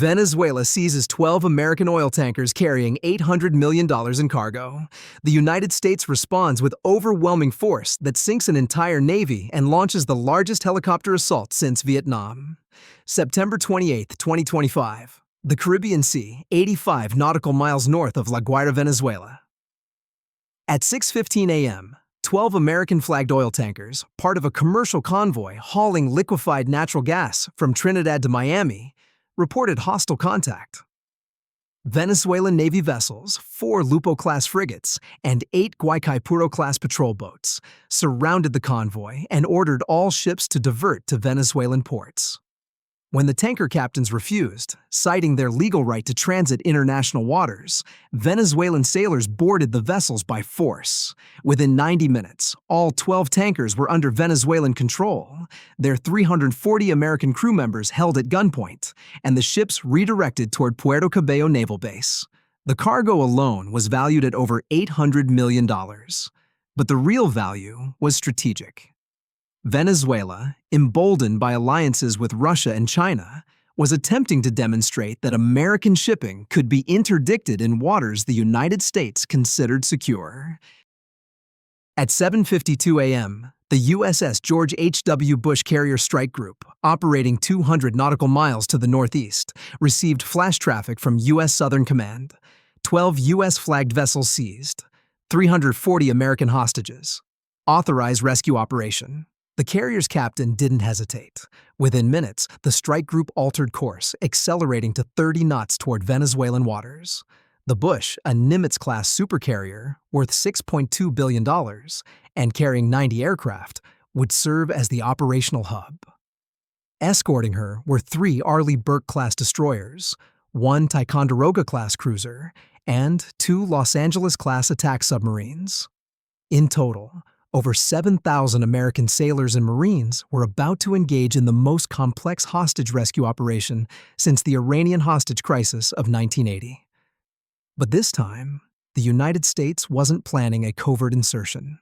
Venezuela seizes 12 American oil tankers carrying $800 million in cargo. The United States responds with overwhelming force that sinks an entire navy and launches the largest helicopter assault since Vietnam. September 28, 2025. The Caribbean Sea, 85 nautical miles north of La Guaira, Venezuela. At 6:15 a.m., 12 American-flagged oil tankers, part of a commercial convoy hauling liquefied natural gas from Trinidad to Miami, reported hostile contact. Venezuelan Navy vessels, 4 Lupo-class frigates, and 8 Guaycaipuro-class patrol boats surrounded the convoy and ordered all ships to divert to Venezuelan ports. When the tanker captains refused, citing their legal right to transit international waters, Venezuelan sailors boarded the vessels by force. Within 90 minutes, all 12 tankers were under Venezuelan control, their 340 American crew members held at gunpoint, and the ships redirected toward Puerto Cabello Naval Base. The cargo alone was valued at over $800 million, but the real value was strategic. Venezuela, emboldened by alliances with Russia and China, was attempting to demonstrate that American shipping could be interdicted in waters the United States considered secure. At 7:52 a.m., the USS George H.W. Bush Carrier Strike Group, operating 200 nautical miles to the northeast, received flash traffic from U.S. Southern Command. 12 U.S.-flagged vessels seized, 340 American hostages. Authorized rescue operation. The carrier's captain didn't hesitate. Within minutes, the strike group altered course, accelerating to 30 knots toward Venezuelan waters. The Bush, a Nimitz-class supercarrier worth $6.2 billion and carrying 90 aircraft, would serve as the operational hub. Escorting her were 3 Arleigh Burke-class destroyers, 1 Ticonderoga-class cruiser, and 2 Los Angeles-class attack submarines. In total, over 7,000 American sailors and Marines were about to engage in the most complex hostage rescue operation since the Iranian hostage crisis of 1980. But this time, the United States wasn't planning a covert insertion.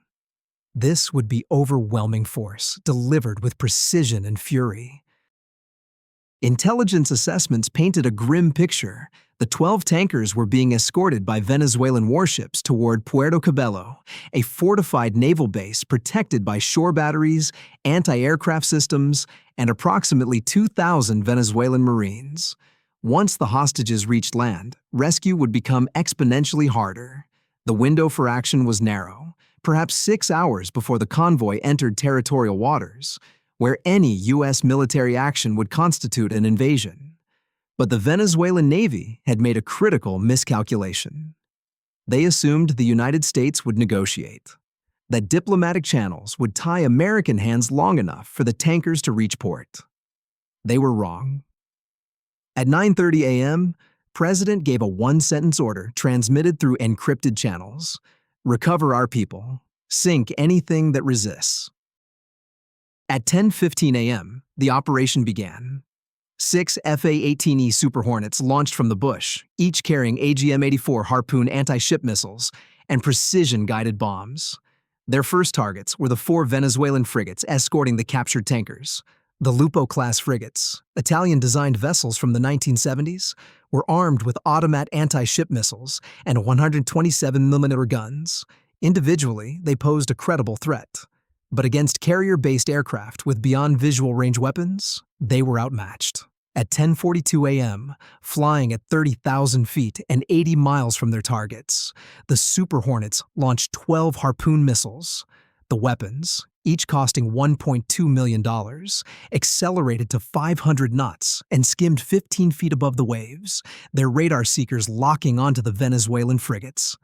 This would be overwhelming force, delivered with precision and fury. Intelligence assessments painted a grim picture. The 12 tankers were being escorted by Venezuelan warships toward Puerto Cabello, a fortified naval base protected by shore batteries, anti-aircraft systems, and approximately 2,000 Venezuelan Marines. Once the hostages reached land, rescue would become exponentially harder. The window for action was narrow, perhaps 6 hours before the convoy entered territorial waters, where any U.S. military action would constitute an invasion. But the Venezuelan Navy had made a critical miscalculation. They assumed the United States would negotiate, that diplomatic channels would tie American hands long enough for the tankers to reach port. They were wrong. At 9:30 a.m., President gave a one-sentence order transmitted through encrypted channels: recover our people, sink anything that resists. At 10:15 a.m., the operation began. 6 FA-18E Super Hornets launched from the Bush, each carrying AGM-84 Harpoon anti-ship missiles and precision-guided bombs. Their first targets were the 4 Venezuelan frigates escorting the captured tankers. The Lupo-class frigates, Italian-designed vessels from the 1970s, were armed with automatic anti-ship missiles and 127mm guns. Individually, they posed a credible threat. But against carrier-based aircraft with beyond-visual range weapons, they were outmatched. At 10:42 a.m., flying at 30,000 feet and 80 miles from their targets, the Super Hornets launched 12 Harpoon missiles. The weapons, each costing $1.2 million, accelerated to 500 knots and skimmed 15 feet above the waves, their radar seekers locking onto the Venezuelan frigates.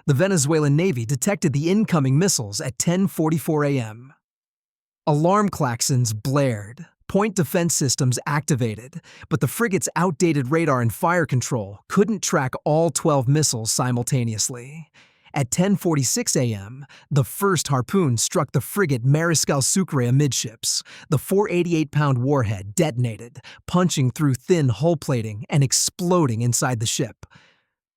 The Venezuelan Navy detected the incoming missiles at 10:44 a.m. Alarm klaxons blared, point defense systems activated, but the frigate's outdated radar and fire control couldn't track all 12 missiles simultaneously. At 10:46 a.m., the first Harpoon struck the frigate Mariscal Sucre amidships. The 488-pound warhead detonated, punching through thin hull plating and exploding inside the ship.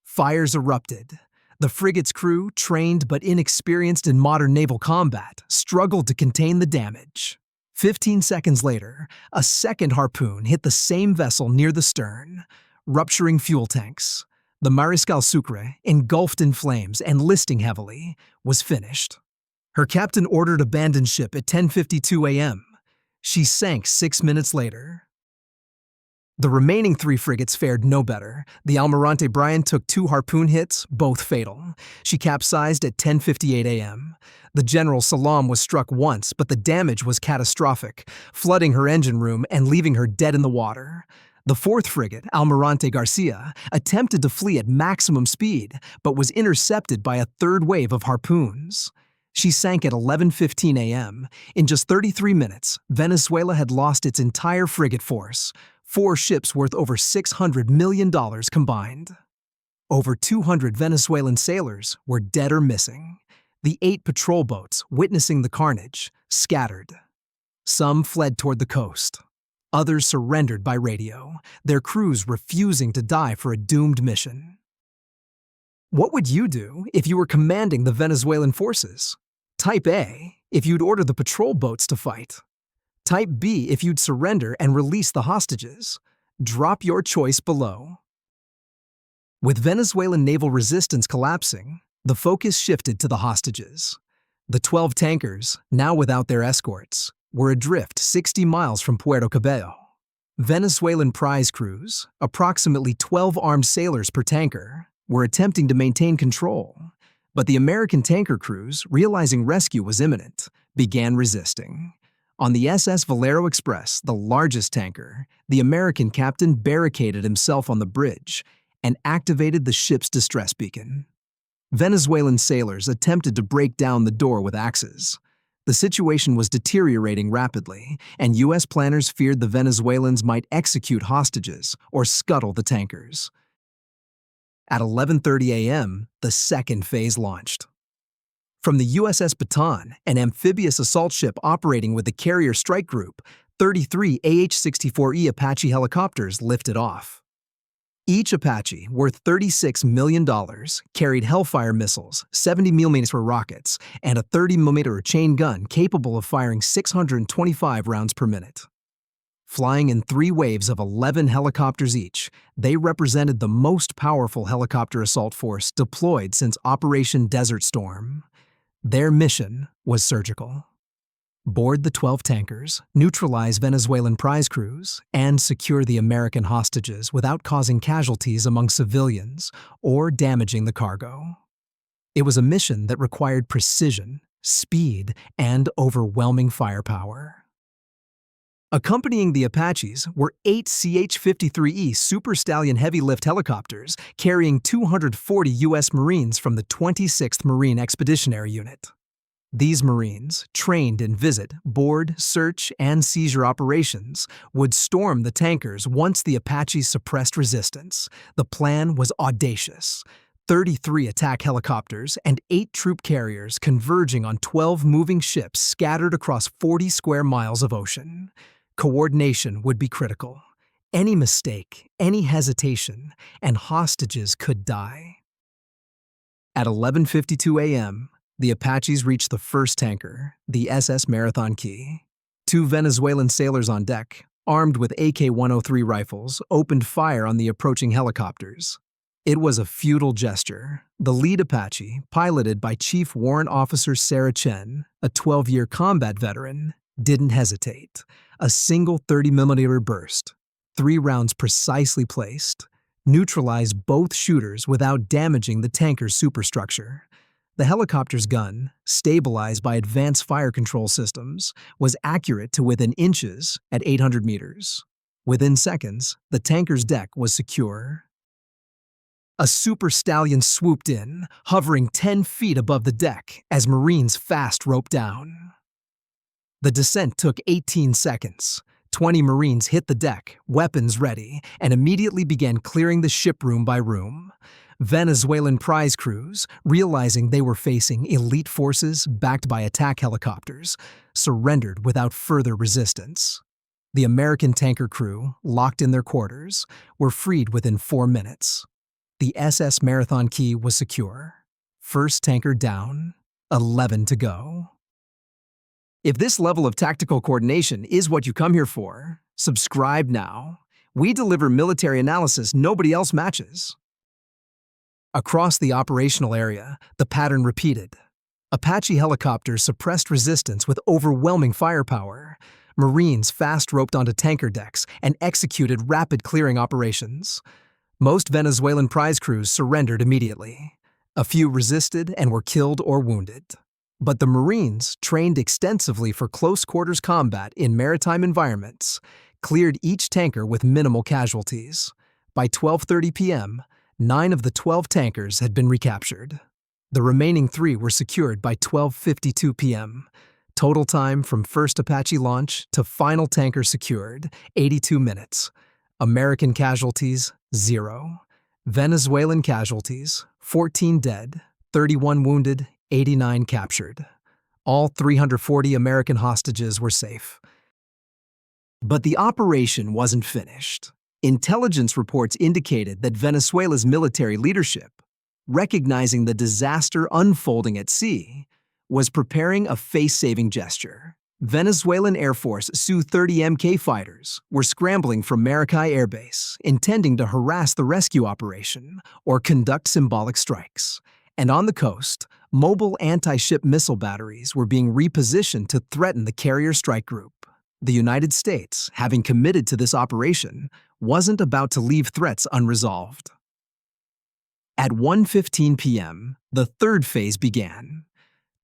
Fires erupted. The frigate's crew, trained but inexperienced in modern naval combat, struggled to contain the damage. 15 seconds later, a second Harpoon hit the same vessel near the stern, rupturing fuel tanks. The Mariscal Sucre, engulfed in flames and listing heavily, was finished. Her captain ordered abandon ship at 10:52 a.m. She sank 6 minutes later. The remaining 3 frigates fared no better. The Almirante Bryan took 2 Harpoon hits, both fatal. She capsized at 10:58 a.m. The General Salam was struck once, but the damage was catastrophic, flooding her engine room and leaving her dead in the water. The 4th frigate, Almirante Garcia, attempted to flee at maximum speed, but was intercepted by a 3rd wave of Harpoons. She sank at 11:15 a.m. In just 33 minutes, Venezuela had lost its entire frigate force, 4 ships worth over $600 million combined. Over 200 Venezuelan sailors were dead or missing. The 8 patrol boats, witnessing the carnage, scattered. Some fled toward the coast. Others surrendered by radio, their crews refusing to die for a doomed mission. What would you do if you were commanding the Venezuelan forces? Type A, if you'd order the patrol boats to fight. Type B, if you'd surrender and release the hostages. Drop your choice below. With Venezuelan naval resistance collapsing, the focus shifted to the hostages. The 12 tankers, now without their escorts, were adrift 60 miles from Puerto Cabello. Venezuelan prize crews, approximately 12 armed sailors per tanker, were attempting to maintain control, but the American tanker crews, realizing rescue was imminent, began resisting. On the SS Valero Express, the largest tanker, the American captain barricaded himself on the bridge and activated the ship's distress beacon. Venezuelan sailors attempted to break down the door with axes. The situation was deteriorating rapidly, and U.S. planners feared the Venezuelans might execute hostages or scuttle the tankers. At 11:30 a.m., the second phase launched. From the USS Baton, an amphibious assault ship operating with the Carrier Strike Group, 33 AH-64E Apache helicopters lifted off. Each Apache, worth $36 million, carried Hellfire missiles, 70mm rockets, and a 30mm chain gun capable of firing 625 rounds per minute. Flying in 3 waves of 11 helicopters each, they represented the most powerful helicopter assault force deployed since Operation Desert Storm. Their mission was surgical. Board the 12 tankers, neutralize Venezuelan prize crews, and secure the American hostages without causing casualties among civilians or damaging the cargo. It was a mission that required precision, speed, and overwhelming firepower. Accompanying the Apaches were 8 CH-53E Super Stallion heavy-lift helicopters carrying 240 U.S. Marines from the 26th Marine Expeditionary Unit. These Marines, trained in visit, board, search, and seizure operations, would storm the tankers once the Apaches suppressed resistance. The plan was audacious. 33 attack helicopters and 8 troop carriers converging on 12 moving ships scattered across 40 square miles of ocean. Coordination would be critical. Any mistake, any hesitation, and hostages could die. At 11:52 a.m., the Apaches reached the first tanker, the SS Marathon Key. 2 Venezuelan sailors on deck, armed with AK-103 rifles, opened fire on the approaching helicopters. It was a futile gesture. The lead Apache, piloted by Chief Warrant Officer Sarah Chen, a 12-year combat veteran, didn't hesitate. A single 30mm burst, 3 rounds precisely placed, neutralized both shooters without damaging the tanker's superstructure. The helicopter's gun, stabilized by advanced fire control systems, was accurate to within inches at 800 meters. Within seconds, the tanker's deck was secure. A Super Stallion swooped in, hovering 10 feet above the deck as Marines fast roped down. The descent took 18 seconds. 20 Marines hit the deck, weapons ready, and immediately began clearing the ship room by room. Venezuelan prize crews, realizing they were facing elite forces backed by attack helicopters, surrendered without further resistance. The American tanker crew, locked in their quarters, were freed within 4 minutes. The SS Marathon Key was secure. First tanker down, 11 to go. If this level of tactical coordination is what you come here for, subscribe now. We deliver military analysis nobody else matches. Across the operational area, the pattern repeated. Apache helicopters suppressed resistance with overwhelming firepower. Marines fast-roped onto tanker decks and executed rapid clearing operations. Most Venezuelan prize crews surrendered immediately. A few resisted and were killed or wounded. But the Marines, trained extensively for close-quarters combat in maritime environments, cleared each tanker with minimal casualties. By 12:30 p.m., 9 of the 12 tankers had been recaptured. The remaining 3 were secured by 12:52 p.m. Total time from first Apache launch to final tanker secured, 82 minutes. American casualties, 0. Venezuelan casualties, 14 dead, 31 wounded, 89 captured. All 340 American hostages were safe. But the operation wasn't finished. Intelligence reports indicated that Venezuela's military leadership, recognizing the disaster unfolding at sea, was preparing a face-saving gesture. Venezuelan Air Force Su-30 Mk fighters were scrambling from Maracay Air Base, intending to harass the rescue operation or conduct symbolic strikes. And on the coast, mobile anti-ship missile batteries were being repositioned to threaten the carrier strike group. The United States, having committed to this operation, wasn't about to leave threats unresolved. At 1:15 p.m., the third phase began.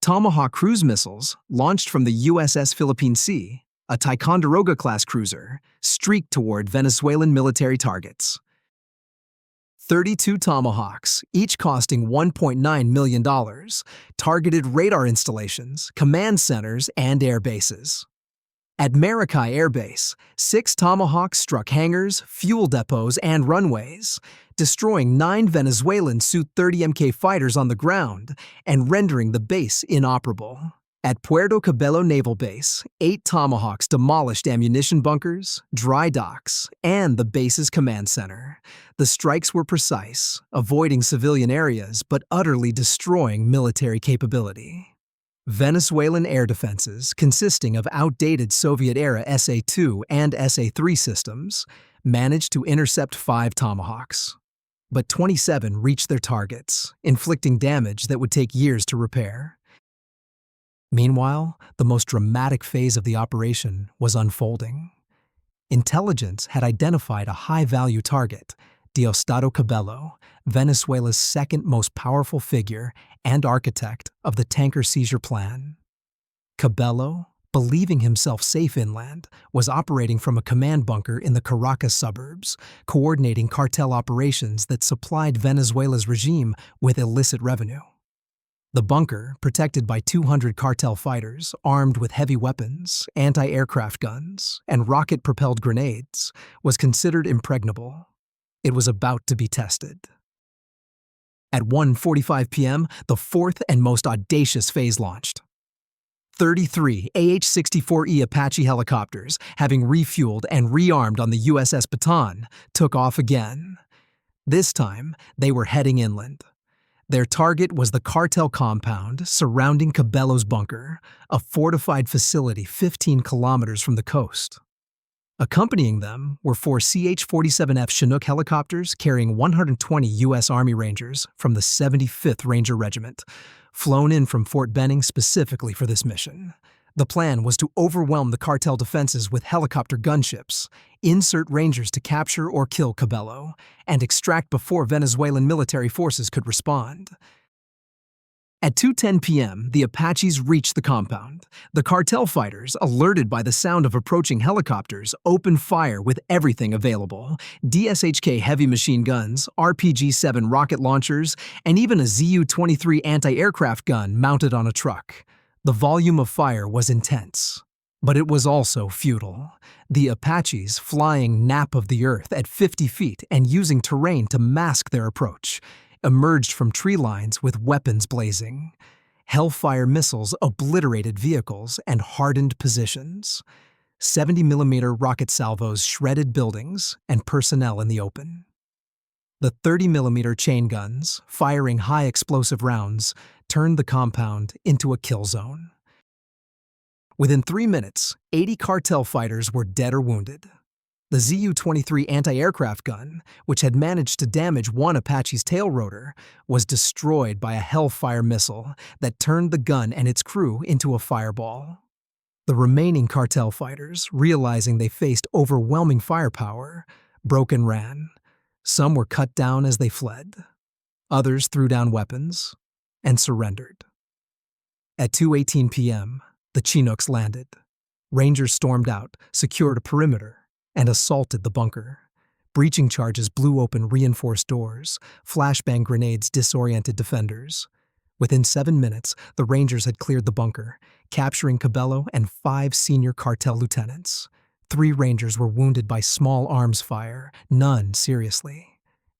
Tomahawk cruise missiles, launched from the USS Philippine Sea, a Ticonderoga-class cruiser, streaked toward Venezuelan military targets. 32 Tomahawks, each costing $1.9 million, targeted radar installations, command centers, and air bases. At Maracay Air Base, 6 Tomahawks struck hangars, fuel depots, and runways, destroying 9 Venezuelan Su-30 Mk fighters on the ground and rendering the base inoperable. At Puerto Cabello Naval Base, 8 Tomahawks demolished ammunition bunkers, dry docks, and the base's command center. The strikes were precise, avoiding civilian areas but utterly destroying military capability. Venezuelan air defenses, consisting of outdated Soviet-era SA-2 and SA-3 systems, managed to intercept 5 Tomahawks. But 27 reached their targets, inflicting damage that would take years to repair. Meanwhile, the most dramatic phase of the operation was unfolding. Intelligence had identified a high-value target, Diosdado Cabello, Venezuela's second most powerful figure and architect of the tanker seizure plan. Cabello, believing himself safe inland, was operating from a command bunker in the Caracas suburbs, coordinating cartel operations that supplied Venezuela's regime with illicit revenue. The bunker, protected by 200 cartel fighters armed with heavy weapons, anti-aircraft guns, and rocket-propelled grenades, was considered impregnable. It was about to be tested. At 1:45 p.m., the fourth and most audacious phase launched. 33 AH-64E Apache helicopters, having refueled and rearmed on the USS Baton, took off again. This time, they were heading inland. Their target was the cartel compound surrounding Cabello's bunker, a fortified facility 15 kilometers from the coast. Accompanying them were 4 CH-47F Chinook helicopters carrying 120 U.S. Army Rangers from the 75th Ranger Regiment, flown in from Fort Benning specifically for this mission. The plan was to overwhelm the cartel defenses with helicopter gunships, insert Rangers to capture or kill Cabello, and extract before Venezuelan military forces could respond. At 2:10 p.m., the Apaches reached the compound. The cartel fighters, alerted by the sound of approaching helicopters, opened fire with everything available: DSHK heavy machine guns, RPG-7 rocket launchers, and even a Zu-23 anti-aircraft gun mounted on a truck. The volume of fire was intense, but it was also futile. The Apaches, flying nap of the earth at 50 feet and using terrain to mask their approach, emerged from tree lines with weapons blazing. Hellfire missiles obliterated vehicles and hardened positions. 70mm rocket salvos shredded buildings and personnel in the open. The 30mm chain guns, firing high explosive rounds, turned the compound into a kill zone. Within 3 minutes, 80 cartel fighters were dead or wounded. The Zu-23 anti-aircraft gun, which had managed to damage one Apache's tail rotor, was destroyed by a Hellfire missile that turned the gun and its crew into a fireball. The remaining cartel fighters, realizing they faced overwhelming firepower, broke and ran. Some were cut down as they fled. Others threw down weapons and surrendered. At 2:18 p.m., the Chinooks landed. Rangers stormed out, secured a perimeter, and assaulted the bunker. Breaching charges blew open reinforced doors. Flashbang grenades disoriented defenders. Within 7 minutes, the Rangers had cleared the bunker, capturing Cabello and 5 senior cartel lieutenants. 3 Rangers were wounded by small arms fire, none seriously.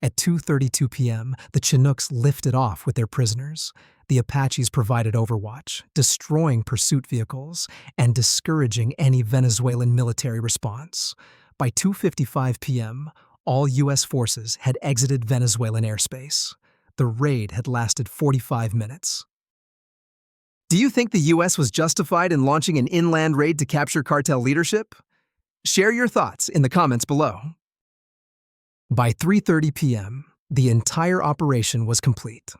At 2:32 p.m., the Chinooks lifted off with their prisoners. The Apaches provided overwatch, destroying pursuit vehicles and discouraging any Venezuelan military response. By 2:55 p.m., all U.S. forces had exited Venezuelan airspace. The raid had lasted 45 minutes. Do you think the U.S. was justified in launching an inland raid to capture cartel leadership? Share your thoughts in the comments below. By 3:30 p.m., the entire operation was complete.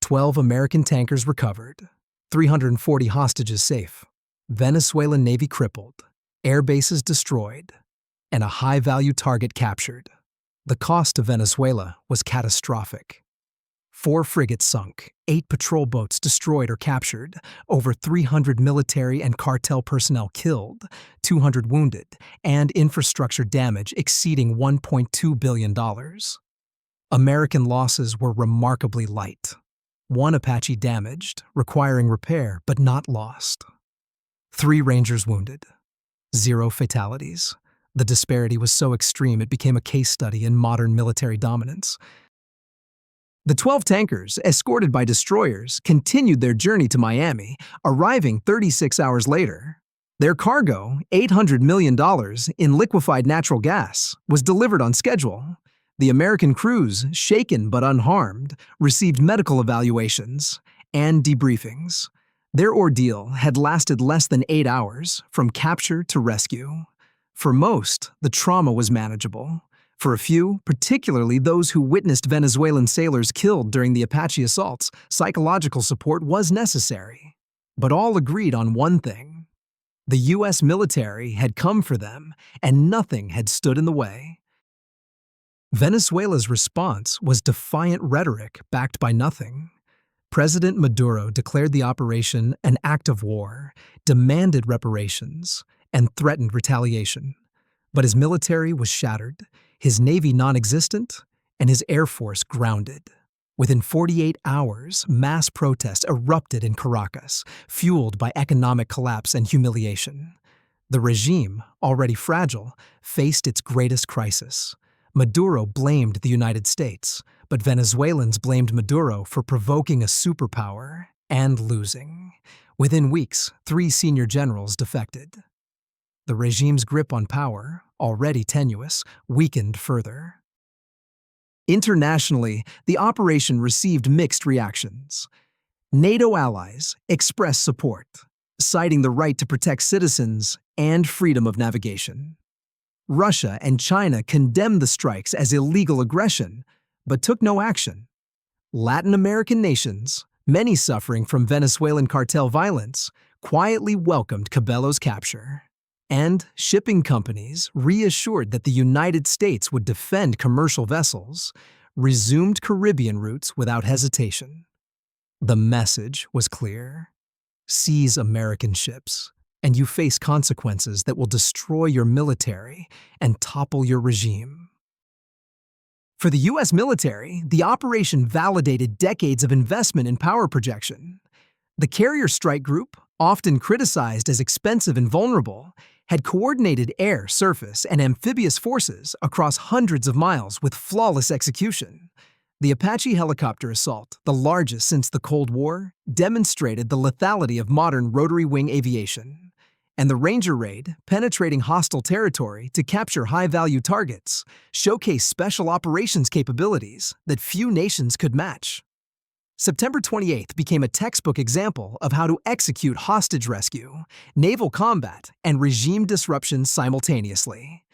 12 American tankers recovered, 340 hostages safe, Venezuelan Navy crippled, air bases destroyed, and a high-value target captured. The cost to Venezuela was catastrophic. 4 frigates sunk, 8 patrol boats destroyed or captured, over 300 military and cartel personnel killed, 200 wounded, and infrastructure damage exceeding $1.2 billion. American losses were remarkably light. 1 Apache damaged, requiring repair but not lost. 3 Rangers wounded. 0 fatalities. The disparity was so extreme it became a case study in modern military dominance. The 12 tankers, escorted by destroyers, continued their journey to Miami, arriving 36 hours later. Their cargo, $800 million in liquefied natural gas, was delivered on schedule. The American crews, shaken but unharmed, received medical evaluations and debriefings. Their ordeal had lasted less than 8 hours, from capture to rescue. For most, the trauma was manageable. For a few, particularly those who witnessed Venezuelan sailors killed during the Apache assaults, psychological support was necessary. But all agreed on one thing. The U.S. military had come for them, and nothing had stood in the way. Venezuela's response was defiant rhetoric backed by nothing. President Maduro declared the operation an act of war, demanded reparations, and threatened retaliation. But his military was shattered, his navy non-existent, and his air force grounded. Within 48 hours, mass protests erupted in Caracas, fueled by economic collapse and humiliation. The regime, already fragile, faced its greatest crisis. Maduro blamed the United States, but Venezuelans blamed Maduro for provoking a superpower and losing. Within weeks, 3 senior generals defected. The regime's grip on power, already tenuous, weakened further. Internationally, the operation received mixed reactions. NATO allies expressed support, citing the right to protect citizens and freedom of navigation. Russia and China condemned the strikes as illegal aggression, but took no action. Latin American nations, many suffering from Venezuelan cartel violence, quietly welcomed Cabello's capture. And shipping companies, reassured that the United States would defend commercial vessels, resumed Caribbean routes without hesitation. The message was clear. Seize American ships, and you face consequences that will destroy your military and topple your regime. For the U.S. military, the operation validated decades of investment in power projection. The Carrier Strike Group, often criticized as expensive and vulnerable, had coordinated air, surface, and amphibious forces across hundreds of miles with flawless execution. The Apache helicopter assault, the largest since the Cold War, demonstrated the lethality of modern rotary-wing aviation. And the Ranger raid, penetrating hostile territory to capture high-value targets, showcased special operations capabilities that few nations could match. September 28th became a textbook example of how to execute hostage rescue, naval combat, and regime disruption simultaneously.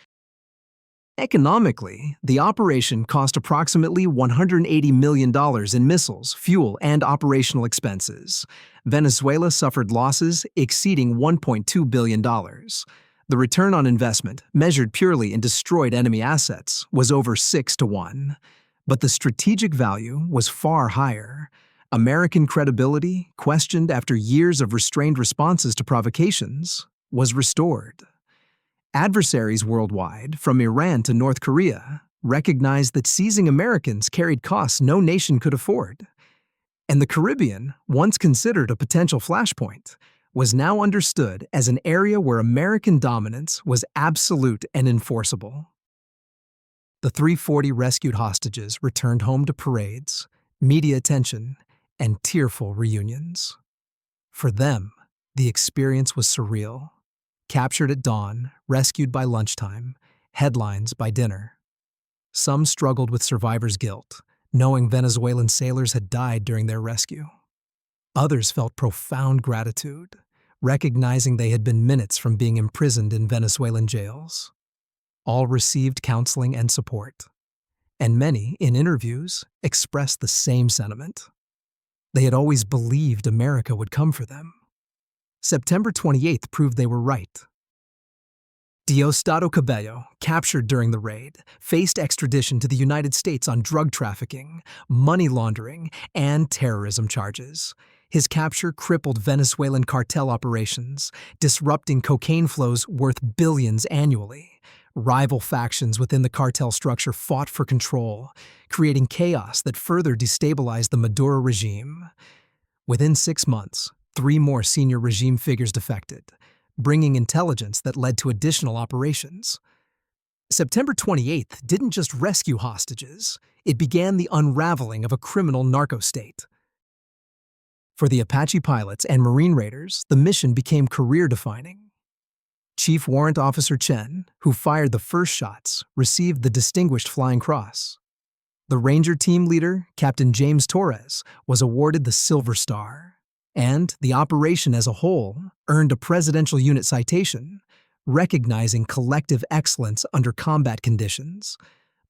Economically, the operation cost approximately $180 million in missiles, fuel, and operational expenses. Venezuela suffered losses exceeding $1.2 billion. The return on investment, measured purely in destroyed enemy assets, was over 6-to-1. But the strategic value was far higher. American credibility, questioned after years of restrained responses to provocations, was restored. Adversaries worldwide, from Iran to North Korea, recognized that seizing Americans carried costs no nation could afford. And the Caribbean, once considered a potential flashpoint, was now understood as an area where American dominance was absolute and enforceable. The 340 rescued hostages returned home to parades, media attention, and tearful reunions. For them, the experience was surreal. Captured at dawn, rescued by lunchtime, headlines by dinner. Some struggled with survivor's guilt, knowing Venezuelan sailors had died during their rescue. Others felt profound gratitude, recognizing they had been minutes from being imprisoned in Venezuelan jails. All received counseling and support, and many, in interviews, expressed the same sentiment. They had always believed America would come for them. September 28th proved they were right. Diosdado Cabello, captured during the raid, faced extradition to the United States on drug trafficking, money laundering, and terrorism charges. His capture crippled Venezuelan cartel operations, disrupting cocaine flows worth billions annually. Rival factions within the cartel structure fought for control, creating chaos that further destabilized the Maduro regime. Within 6 months, 3 more senior regime figures defected, bringing intelligence that led to additional operations. September 28th didn't just rescue hostages, it began the unraveling of a criminal narco-state. For the Apache pilots and Marine raiders, the mission became career-defining. Chief Warrant Officer Chen, who fired the first shots, received the Distinguished Flying Cross. The Ranger Team leader, Captain James Torres, was awarded the Silver Star. And the operation as a whole earned a Presidential Unit citation, recognizing collective excellence under combat conditions.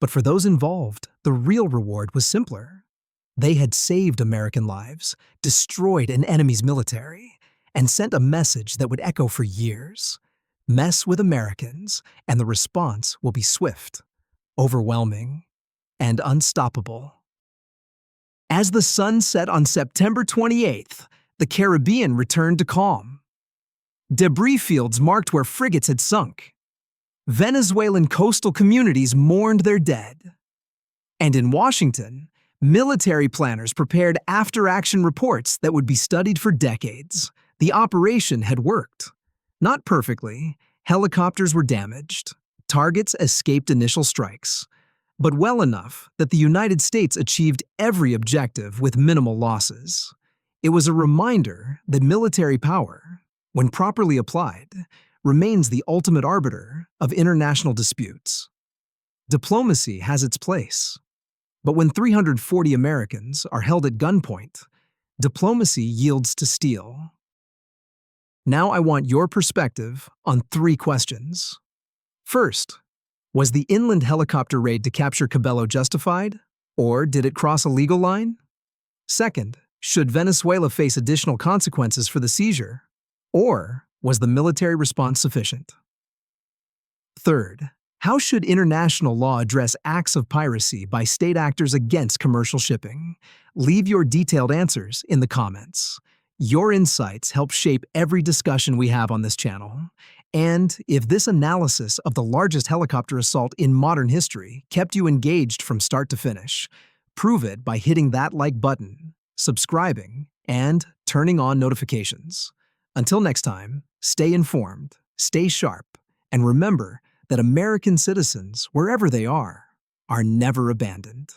But for those involved, the real reward was simpler. They had saved American lives, destroyed an enemy's military, and sent a message that would echo for years. Mess with Americans, and the response will be swift, overwhelming, and unstoppable. As the sun set on September 28th, the Caribbean returned to calm. Debris fields marked where frigates had sunk. Venezuelan coastal communities mourned their dead. And in Washington, military planners prepared after-action reports that would be studied for decades. The operation had worked. Not perfectly, helicopters were damaged, targets escaped initial strikes, but well enough that the United States achieved every objective with minimal losses. It was a reminder that military power, when properly applied, remains the ultimate arbiter of international disputes. Diplomacy has its place, but when 340 Americans are held at gunpoint, diplomacy yields to steel. Now I want your perspective on 3 questions. First, was the inland helicopter raid to capture Cabello justified, or did it cross a legal line? Second, should Venezuela face additional consequences for the seizure, or was the military response sufficient? Third, how should international law address acts of piracy by state actors against commercial shipping? Leave your detailed answers in the comments. Your insights help shape every discussion we have on this channel. And if this analysis of the largest helicopter assault in modern history kept you engaged from start to finish, prove it by hitting that like button, subscribing, and turning on notifications. Until next time, stay informed, stay sharp, and remember that American citizens, wherever they are never abandoned.